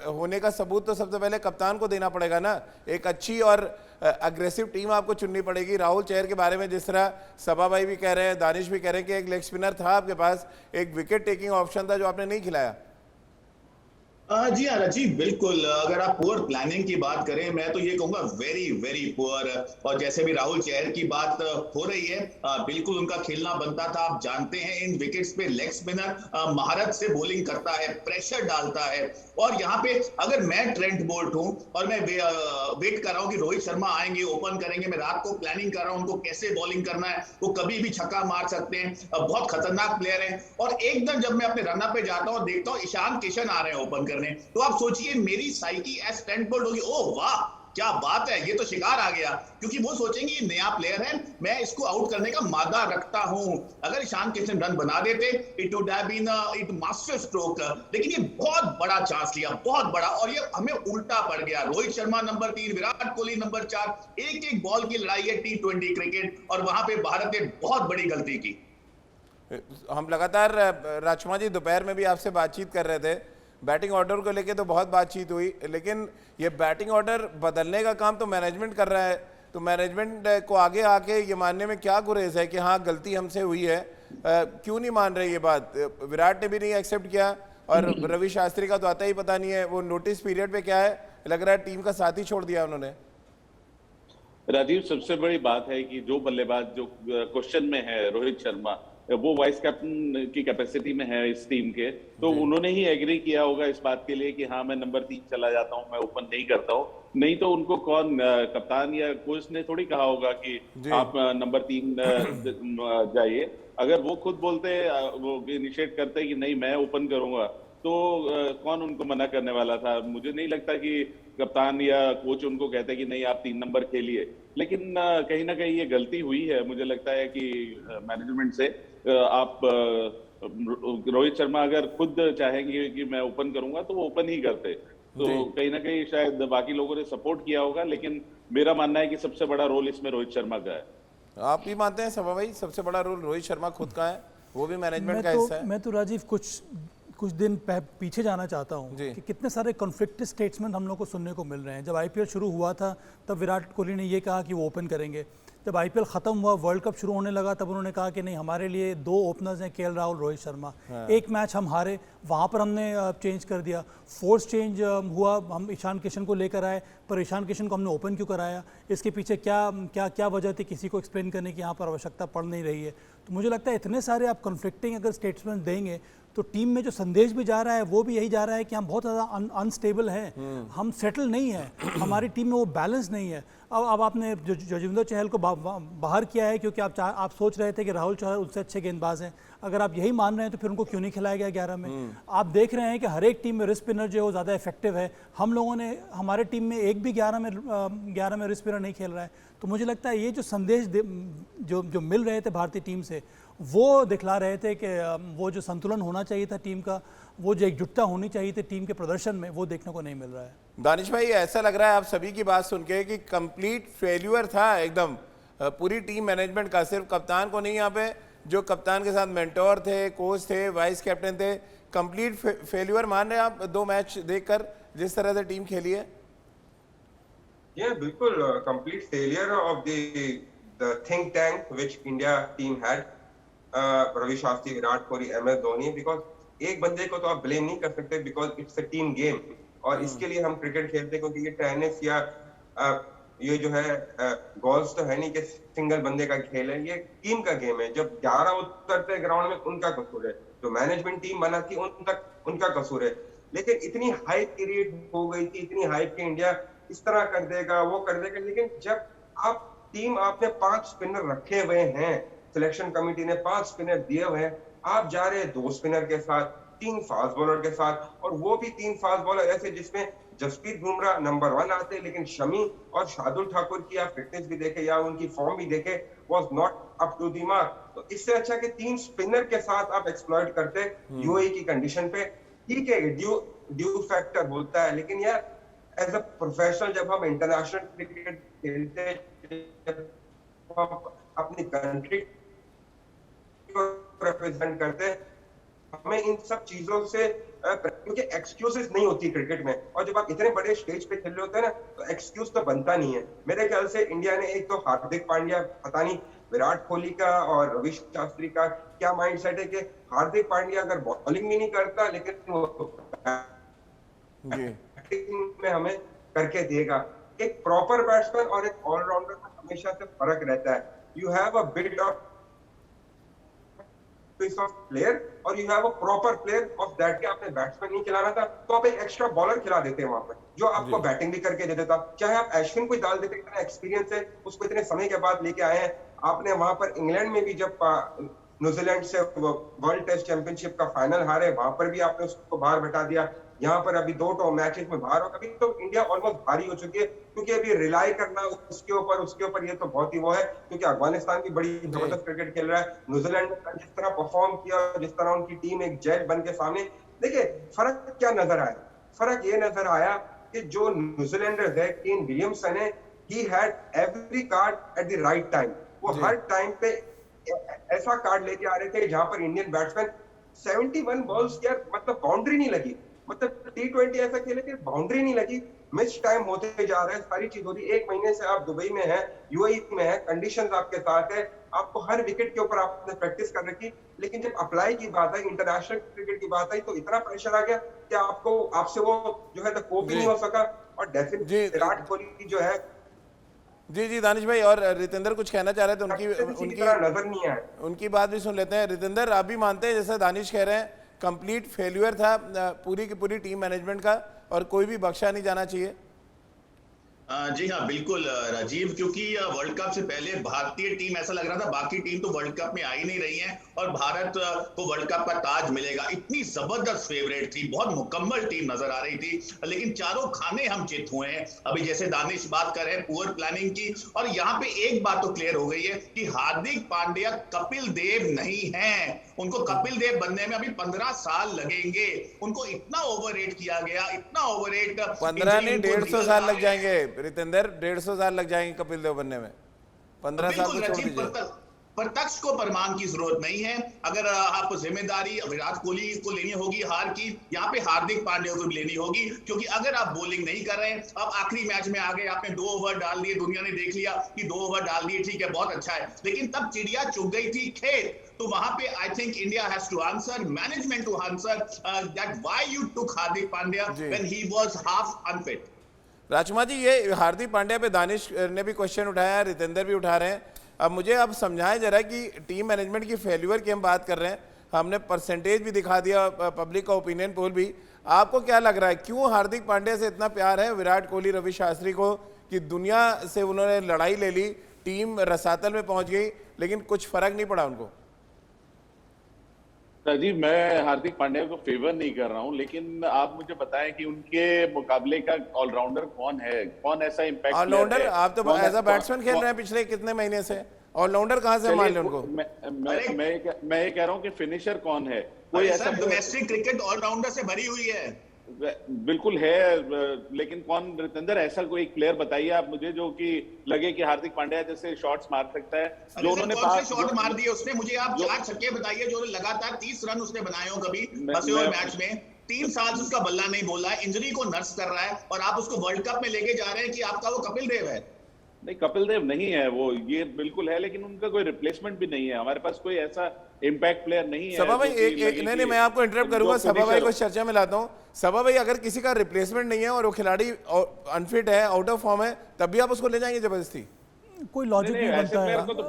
होने का सबूत तो सबसे पहले कप्तान को देना पड़ेगा ना। एक अच्छी और अग्रेसिव टीम आपको चुननी पड़ेगी। राहुल चहर के बारे में जिस तरह सभा भाई भी कह रहे हैं, दानिश भी कह रहे हैं कि एक लेग स्पिनर था आपके पास, एक विकेट टेकिंग ऑप्शन था जो आपने नहीं खिलाया। जी हाँ राजीव, बिल्कुल। अगर आप पुअर प्लानिंग की बात करें, मैं तो ये कहूंगा वेरी वेरी पुअर। और जैसे भी राहुल चहर की बात हो रही है, बिल्कुल उनका खेलना बनता था। आप जानते हैं इन विकेट्स पे लेग स्पिनर महारत से बॉलिंग करता है, प्रेशर डालता है। और यहाँ पे अगर मैं ट्रेंट बोल्ट हूं और मैं वेट कर रहा हूं कि रोहित शर्मा आएंगे, ओपन करेंगे, मैं रात को प्लानिंग कर रहा हूं उनको कैसे बॉलिंग करना है, वो कभी भी छक्का मार सकते हैं, बहुत खतरनाक प्लेयर है। और एकदम जब मैं अपने रनअप पे जाता हूं और देखता हूं ईशान किशन आ रहे हैं ओपन करने, तो आप सोचिए मेरी साइकी एज ट्रेंट बोल्ट होगी, ओह वाह क्या बात है, ये तो शिकार आ गया। क्योंकि वो सोचेंगे ये नया प्लेयर है, मैं इसको आउट करने का मादा रखता हूं। अगर ईशान किशन रन बना देते, it would have been it master stroke. लेकिन ये बहुत बड़ा चांस लिया, बहुत बड़ा, और ये हमें उल्टा पड़ गया। रोहित शर्मा नंबर 3, विराट कोहली नंबर 4, एक एक बॉल की लड़ाई है T20 क्रिकेट, और वहां पे भारत ने बहुत बड़ी गलती की। हम लगातार राजकुमार जी दोपहर में भी आपसे बातचीत कर रहे थे, बैटिंग ऑर्डर को लेके तो बहुत बातचीत हुई, लेकिन ये बैटिंग ऑर्डर बदलने का काम तो मैनेजमेंट कर रहा है। तो मैनेजमेंट को आगे आके ये मानने में क्या गुरेज है कि हाँ गलती हमसे हुई है? क्यों नहीं मान रहे ये बात? विराट ने भी नहीं एक्सेप्ट किया और रवि शास्त्री का तो आता ही पता नहीं है, वो नोटिस पीरियड पे क्या है, लग रहा है टीम का साथ ही छोड़ दिया उन्होंने। राजीव, सबसे बड़ी बात है कि जो बल्लेबाज जो क्वेश्चन में है रोहित शर्मा, वो वाइस कैप्टन की कैपेसिटी में है इस टीम के, तो उन्होंने ही एग्री किया होगा इस बात के लिए कि हाँ मैं नंबर 3 चला जाता हूँ, मैं ओपन नहीं करता हूँ। नहीं तो उनको कौन, कप्तान या कोच ने थोड़ी कहा होगा कि आप नंबर 3 जाइए। अगर वो खुद बोलते, वो इनिशिएट करते कि नहीं मैं ओपन करूंगा, तो कौन उनको मना करने वाला था? मुझे नहीं लगता कि कप्तान या कोच उनको कहते कि नहीं आप 3 नंबर खेलिए। लेकिन कहीं ना कहीं ये गलती हुई है, मुझे लगता है कि मैनेजमेंट से। आप रोहित शर्मा अगर खुद चाहेंगे कि मैं ओपन करूंगा तो वो ओपन ही करते, तो कहीं ना कहीं शायद बाकी लोगों ने सपोर्ट किया होगा। लेकिन मेरा मानना है कि सबसे बड़ा रोल इसमें रोहित शर्मा का है। आप भी मानते हैं सभा भाई सबसे बड़ा रोल रोहित शर्मा खुद का है, वो भी मैनेजमेंट का हिस्सा है? मैं तो राजीव कुछ दिन पीछे जाना चाहता हूं कि कितने सारे कॉन्फ्लिक्टेड स्टेटमेंट हम लोग को सुनने को मिल रहे हैं। जब आईपीएल शुरू हुआ था तब विराट कोहली ने ये कहा कि वो ओपन करेंगे। जब आईपीएल खत्म हुआ, वर्ल्ड कप शुरू होने लगा, तब उन्होंने कहा कि नहीं हमारे लिए 2 ओपनर्स हैं, केएल राहुल, रोहित शर्मा। एक मैच हम हारे, वहाँ पर हमने चेंज कर दिया। फोर्स चेंज हुआ, हम ईशान किशन को लेकर आए, पर ईशान किशन को हमने ओपन क्यों कराया? इसके पीछे क्या वजह थी, किसी को एक्सप्लेन करने की यहाँ पर आवश्यकता पड़ नहीं रही है। तो मुझे लगता है इतने सारे आप कन्फ्लिक्टिंग अगर स्टेटमेंट देंगे तो टीम में जो संदेश भी जा रहा है वो भी यही जा रहा है कि हम बहुत ज़्यादा अनस्टेबल हैं, हम सेटल नहीं है, हमारी टीम में वो बैलेंस नहीं है। अब आपने जसविंदर चहल को बाहर किया है क्योंकि आप सोच रहे थे कि राहुल चहल उससे अच्छे गेंदबाज हैं। अगर आप यही मान रहे हैं तो फिर उनको क्यों नहीं खिलाया गया 11 में? आप देख रहे हैं कि हर एक टीम में रिस्ट स्पिनर जो है वो ज़्यादा इफेक्टिव है। हम लोगों ने, हमारे टीम में एक भी 11 में रिस्ट स्पिनर नहीं खेल रहा है। तो मुझे लगता है ये जो संदेश जो मिल रहे थे भारतीय टीम से, वो दिखला रहे थे कि वो जो संतुलन होना चाहिए था टीम का, वो जो एकजुटता होनी चाहिए थी टीम के प्रदर्शन में, वो देखने को नहीं मिल रहा है। दानिश भाई, ऐसा लग रहा है आप सभी की बात सुन के कि कंप्लीट फेल्यूर था एकदम पूरी टीम मैनेजमेंट का, सिर्फ कप्तान को नहीं, यहाँ पे जो कप्तान के साथ मेंटोर थे, कोच थे, वाइस कैप्टन थे, कंप्लीट फेल्यूर मान रहे हैं आप 2 मैच देखकर? जिस तरह से टीम खेली है? Yeah, बिल्कुल complete failure of the think tank which India team had. Ravi Shastri, Virat Kohli, MS Dhoni, because एक बंदे को तो आप ब्लेम नहीं कर सकते because it's a team game, और इसके लिए हम क्रिकेट खेलते हैं क्योंकि ये टेनिस या ये जो है गोल्स तो है नहीं कि सिंगल बंदे का खेल है, ये टीम का गेम है। जब 11 उतरते ग्राउंड में उनका कसूर है, जो मैनेजमेंट टीम बना थी उनका कसूर है। लेकिन इतनी हाइप क्रिएट हो गई थी, इतनी हाइप कि इंडिया इस तरह कर देगा वो कर देगा, लेकिन जब आपने 5 स्पिनर रखे हुए हैं, सिलेक्शन कमेटी ने 5 स्पिनर दिए हुए हैं, आप जा रहे हैं 2 स्पिनर के साथ, 3 फास्ट बॉलर के साथ, और वो भी 3 फास्ट बॉलर ऐसे जिसमें जसप्रीत बुमराह नंबर 1 आते, लेकिन शमी और शार्दुल ठाकुर की आप फिटनेस भी देखे या उनकी फॉर्म भी देखे, was not up to the mark. तो इससे अच्छा कि 3 स्पिनर के साथ आप एक्सप्लॉइट करते यूएई की कंडीशन पे। ठीक है, ड्यू फैक्टर होता है, लेकिन यार एज अ प्रोफेशनल जब हम इंटरनेशनल क्रिकेट खेलते हैं, अपनी कंट्री को रिप्रेजेंट करते हैं, हमें इन सब चीजों से क्योंकि एक्सक्यूजेस नहीं होती क्रिकेट में, और जब आप इतने बड़े स्टेज पे खेल रहे होते हैं ना तो एक्सक्यूज तो बनता नहीं है। मेरे ख्याल से इंडिया ने एक तो हार्दिक पांड्या, पता नहीं विराट कोहली का और रवि शास्त्री का क्या माइंडसेट है कि हार्दिक पांड्या अगर बॉलिंग भी नहीं करता लेकिन वो में हमें करके देगा। एक प्रॉपर बैट्समैन और एक ऑलराउंडर में हमेशा से फर्क रहता है। You have a bit of player और you have a proper player of that के आपने बैट्समैन नहीं खिलाना था तो आप एक एक्स्ट्रा बॉलर खिला देते हैं वहां पर, जो आपको बैटिंग भी करके दे देता। चाहे आप अश्विन को डाल देते, इतना एक्सपीरियंस है, उसको इतने समय के बाद लेके आए हैं। आपने वहां पर इंग्लैंड में भी जब न्यूजीलैंड से वर्ल्ड टेस्ट चैंपियनशिप का फाइनल हारे, वहां पर भी आपने उसको बाहर बैठा दिया। यहाँ पर अभी 2 मैचेस में बाहर हो, अभी तो इंडिया ऑलमोस्ट भारी हो चुकी है, क्योंकि अभी रिलाई करना उसके ऊपर ये तो बहुत ही वो है, क्योंकि अफगानिस्तान भी बड़ी जबरदस्त क्रिकेट खेल रहा है। न्यूजीलैंड ने जिस तरह परफॉर्म किया, जिस तरह उनकी टीम एक जेट बन के सामने, देखिए फर्क क्या नजर आया? फर्क ये नजर आया कि जो न्यूजीलैंडर्स है, केन विलियमसन है, he had every card at the right time. वो हर टाइम पे ऐसा कार्ड लेके आ रहे थे जहां पर इंडियन बैट्समैन 71 बॉल्स यार, मतलब बाउंड्री नहीं लगी, मतलब T20 ऐसा खेले कि बाउंड्री नहीं लगी, मिस टाइम होते जा रहे हैं, सारी चीज हो रही है। 1 महीने से आप दुबई में हैं, यूएई में हैं, कंडीशंस आपके साथ है, आपको हर विकेट के ऊपर आपने प्रैक्टिस कर रखी, लेकिन जब अप्लाई की बात आई, इंटरनेशनल क्रिकेट की बात आई, तो इतना प्रेशर आ गया कि आपसे वो जो है कोप ही नहीं हो सका। और डेफिनेटली विराट कोहली जो है जी दानिश भाई, और रितेंद्र कुछ कहना चाह रहे थे, उनकी नजर नहीं आया, उनकी बात भी सुन लेते हैं। रितेंद्र, आप भी मानते हैं जैसे दानिश कह रहे हैं कंप्लीट फेल्यूर था पूरी की पूरी टीम मैनेजमेंट का और कोई भी बख्शा नहीं जाना चाहिए? जी हाँ, बिल्कुल राजीव, क्योंकि वर्ल्ड कप से पहले भारतीय टीम ऐसा लग रहा था बाकी टीम तो वर्ल्ड कप में आ ही नहीं रही है और भारत को वर्ल्ड कप का ताज मिलेगा। इतनी जबरदस्त फेवरेट थी, बहुत मुकम्मल टीम नजर आ रही थी, लेकिन चारों खाने हम चित हुए हैं। अभी जैसे दानिश बात कर रहे हैं पुअर प्लानिंग की, और यहाँ पे एक बात तो क्लियर हो गई है कि हार्दिक पांड्या कपिल देव नहीं है। उनको कपिल देव बनने में अभी 15 साल लगेंगे। उनको इतना ओवररेट किया गया, इतना ओवररेट, 15 नहीं 150 साल लग जाएंगे रितेंद्र, 150 साल लग जाएंगे कपिल देव बनने में। 15 साल तो छोड़ दीजिए। प्रत्यक्ष को प्रमाण की जरूरत नहीं है। अगर आप जिम्मेदारी विराट कोहली को लेनी होगी हार की, यहाँ पे हार्दिक पांड्या को भी लेनी होगी, क्योंकि अगर आप बॉलिंग नहीं कर रहे हैं, अब आखिरी मैच में आ गए, आपने 2 ओवर डाल दिए, दुनिया ने देख लिया कि 2 ओवर डाल दिए, ठीक है, बहुत अच्छा है, लेकिन तब चिड़िया चुग गई थी खेत। तो वहां पे I think India has to answer, management to answer that why you took Hardik Pandya when he was half unfit. Rajkumar ji, ये हार्दिक पांड्या पे दानिश ने भी क्वेश्चन उठाया, रितेंद्र भी उठा रहे हैं। अब मुझे आप समझाएं जरा कि टीम मैनेजमेंट की फेल्यूर की हम बात कर रहे हैं, हमने परसेंटेज भी दिखा दिया, पब्लिक का ओपिनियन पोल भी। आपको क्या लग रहा है, क्यों हार्दिक पांड्या से इतना प्यार है विराट कोहली, रवि शास्त्री को, कि दुनिया से उन्होंने लड़ाई ले ली, टीम रसातल में पहुंच गई, लेकिन कुछ फर्क नहीं पड़ा उनको? राजीव, मैं हार्दिक पांड्या को फेवर नहीं कर रहा हूं, लेकिन आप मुझे बताएं कि उनके मुकाबले का ऑलराउंडर कौन है, कौन ऐसा इंपैक्ट ऑलराउंडर? आप तो एज अ बैट्समैन खेल रहे हैं पिछले कितने महीने से, ऑलराउंडर कहां से मान लें उनको? मैं ये कह रहा हूं कि फिनिशर कौन है? कोई ऐसा डोमेस्टिक क्रिकेट ऑलराउंडर से भरी हुई है। बिल्कुल है, लेकिन कौन रितेंद्र, ऐसा कोई प्लेयर बताइए आप मुझे जो कि लगे कि हार्दिक पांड्या जैसे शॉट्स मार सकता है, जो उन्होंने शॉट मार दिए उसने? मुझे आप 4 छक्के बताइए जो लगातार 30 रन उसने बनाए हो कभी फंसे हुए मैच में। 3 साल से उसका बल्ला नहीं बोल रहा है, इंजरी को नर्स कर रहा है, और आप उसको वर्ल्ड कप में लेके जा रहे हैं कि आपका वो कपिल देव है। नहीं, कपिल देव नहीं है वो, ये बिल्कुल है, लेकिन उनका कोई रिप्लेसमेंट भी नहीं है। हमारे पास कोई ऐसा इम्पैक्ट प्लेयर नहीं है। सभा भाई नहीं, मैं आपको इंटरप्ट करूंगा, सभा भाई को चर्चा में लाता हूं। सभा भाई, अगर किसी का रिप्लेसमेंट नहीं है और वो खिलाड़ी अनफिट है, आउट ऑफ फॉर्म है, तब भी आप उसको ले जाएंगे जबरदस्ती? कोई लॉजिक नहीं बनता है। को तो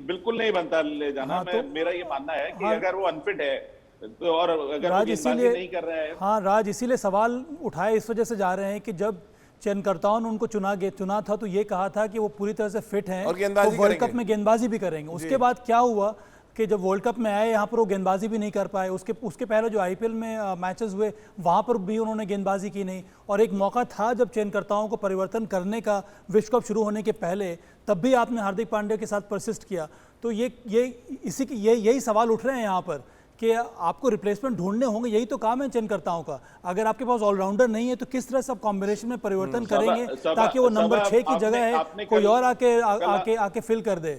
बिल्कुल नहीं बनता ले जाना। मेरा ये मानना है कि अगर वो अनफिट है तो, और अगर राज इसीलिए नहीं कर रहा है, हाँ राज, इसीलिए सवाल उठाए इस वजह से जा रहे हैं कि जब चयनकर्ताओं ने उनको चुना था तो ये कहा था कि वो पूरी तरह से फिट हैं और तो वर्ल्ड कप में गेंदबाजी भी करेंगे। उसके बाद क्या हुआ कि जब वर्ल्ड कप में आए यहाँ पर वो गेंदबाजी भी नहीं कर पाए। उसके पहले जो आईपीएल में मैचेस हुए वहाँ पर भी उन्होंने गेंदबाजी की नहीं, और एक मौका था जब चयनकर्ताओं को परिवर्तन करने का विश्व कप शुरू होने के पहले, तब भी आपने हार्दिक पांड्या के साथ परसिस्ट किया। तो यही सवाल उठ रहे हैं यहाँ पर कि आपको रिप्लेसमेंट ढूंढने होंगे, यही तो काम है चयनकर्ताओं का। अगर आपके पास ऑलराउंडर नहीं है तो किस तरह से आप कॉम्बिनेशन में परिवर्तन करेंगे ताकि वो नंबर 6 की जगह है कोई और आके फिल कर दे।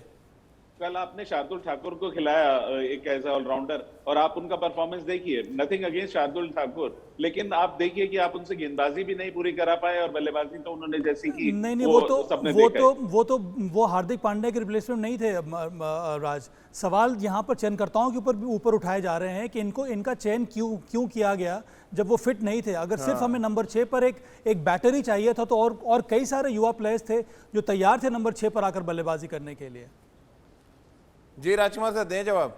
कल आपने शार्दुल ठाकुर को खिलाया एक ऐसा ऑलराउंडर, और आप उनका परफॉर्मेंस देखिए। नथिंग अगेंस्ट शार्दुल ठाकुर, लेकिन आप देखिए कि आप उनसे गेंदबाजी भी नहीं पूरी करा पाए और बल्लेबाजी तो उन्होंने जैसी की नहीं वो हार्दिक पांड्या के रिप्लेसमेंट नहीं थे राज। सवाल यहाँ पर चयनकर्ताओं के ऊपर उठाए जा रहे हैं कि इनका चयन क्यों किया गया जब वो फिट नहीं थे। अगर सिर्फ हमें नंबर 6 पर एक बैटर ही चाहिए था तो और कई सारे युवा प्लेयर्स थे जो तैयार थे नंबर 6 पर आकर बल्लेबाजी करने के लिए। जी राजकुमार साहब, दें जवाब।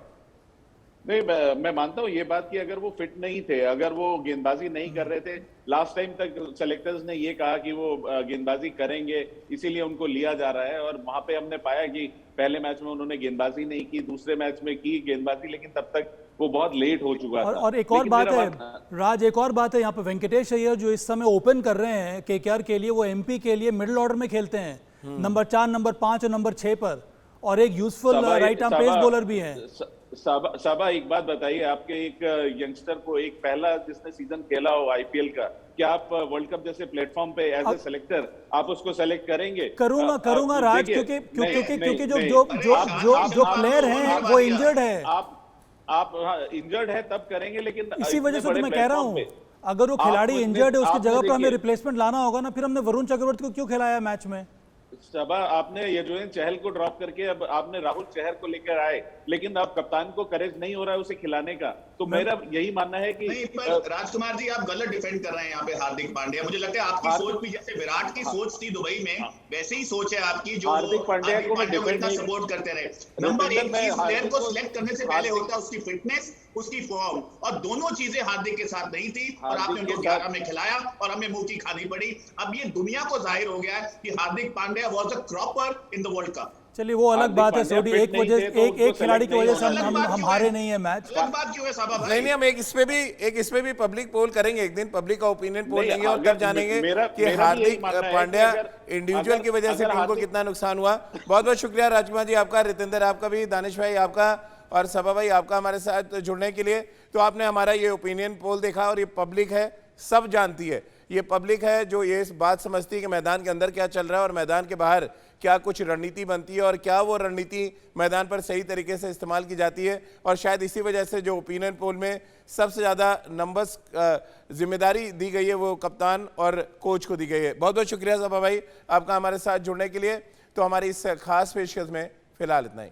नहीं, मैं मानता हूं ये बात कि अगर वो फिट नहीं थे, अगर वो गेंदबाजी नहीं कर रहे थे, लास्ट टाइम तक सेलेक्टर्स ने ये कहा कि वो गेंदबाजी करेंगे, इसीलिए उनको लिया जा रहा है। और वहां पे हमने पाया कि पहले मैच में उन्होंने गेंदबाजी नहीं की, दूसरे मैच में की गेंदबाजी, लेकिन तब तक वो बहुत लेट हो चुका था। और एक और बात है राज, एक और बात है यहाँ पे, वेंकटेश अय्यर जो इस समय ओपन कर रहे हैं केकेआर के लिए, वो एमपी के लिए मिडिल ऑर्डर में खेलते हैं, नंबर 4, नंबर 5 और नंबर 6 पर, और एक useful right arm pace bowler भी हैं। साबा, एक बात बताइए, आपके एक यंगस्टर को, एक पहला जिसने सीजन खेला हो आईपीएल का, क्या आप वर्ल्ड कप जैसे प्लेटफॉर्म पे एज ए सिलेक्टर आप उसको सेलेक्ट करेंगे? करूंगा राज, क्योंकि जो प्लेयर हैं वो इंजर्ड है। आप इंजर्ड है तब करेंगे, लेकिन इसी वजह से तो मैं कह रहा हूँ, अगर वो खिलाड़ी इंजर्ड है उसकी जगह पर हमें रिप्लेसमेंट लाना होगा ना। फिर हमने वरुण चक्रवर्ती को क्यों खिलाया मैच में? सबा, आपने युजवेंद्र चहल को ड्रॉप करके अब आपने राहुल चहर को लेकर आए, लेकिन अब कप्तान को करेज नहीं हो रहा है उसे खिलाने का। तो मेरा यही मानना है कि नहीं, पर राजकुमार जी आप गलत डिफेंड कर रहे हैं यहाँ पे हार्दिक पांड्या। मुझे लगता है आपकी सोच भी जैसे विराट की सोच थी दुबई में, वैसे ही सोच है आपकी, जो हार्दिक पांड्या को इतना सपोर्ट करते रहे। नंबर 1 चीज प्लेयर को सिलेक्ट करने से पहले होता है उसकी फिटनेस, उसकी फॉर्म, और दोनों चीजें हार्दिक के साथ नहीं थी, और आपने उनको 11 में खिलाया और हमें मुंह की खानी पड़ी। अब ये दुनिया को जाहिर हो गया है कि Hardik Pandya was a cropper in the world cup. चलिए वो अलग बात है सोडी, एक खिलाड़ी की वजह से हम हारे नहीं है मैच। अलग बात क्यों है साबा भाई? नहीं, हम एक इस पे भी पब्लिक पोल करेंगे, एक दिन पब्लिक का ओपिनियन पोल लेंगे और तब जानेंगे कि हार्दिक पांड्या इंडिविजुअल की वजह से टीम को कितना नुकसान हुआ। बहुत बहुत शुक्रिया राजकुमार जी आपका, रितेंद्र आपका भी, दानिश भाई आपका, और सभा भाई आपका हमारे साथ जुड़ने के लिए। तो आपने हमारा ये ओपिनियन पोल देखा, और ये पब्लिक है, सब जानती है, ये पब्लिक है जो ये इस बात समझती है कि मैदान के अंदर क्या चल रहा है और मैदान के बाहर क्या कुछ रणनीति बनती है, और क्या वो रणनीति मैदान पर सही तरीके से इस्तेमाल की जाती है। और शायद इसी वजह से जो ओपिनियन पोल में सबसे ज़्यादा नंबर्स जिम्मेदारी दी गई है वो कप्तान और कोच को दी गई है। बहुत बहुत शुक्रिया सभा भाई आपका हमारे साथ जुड़ने के लिए। तो हमारी इस खास पेशकश में फिलहाल इतना ही।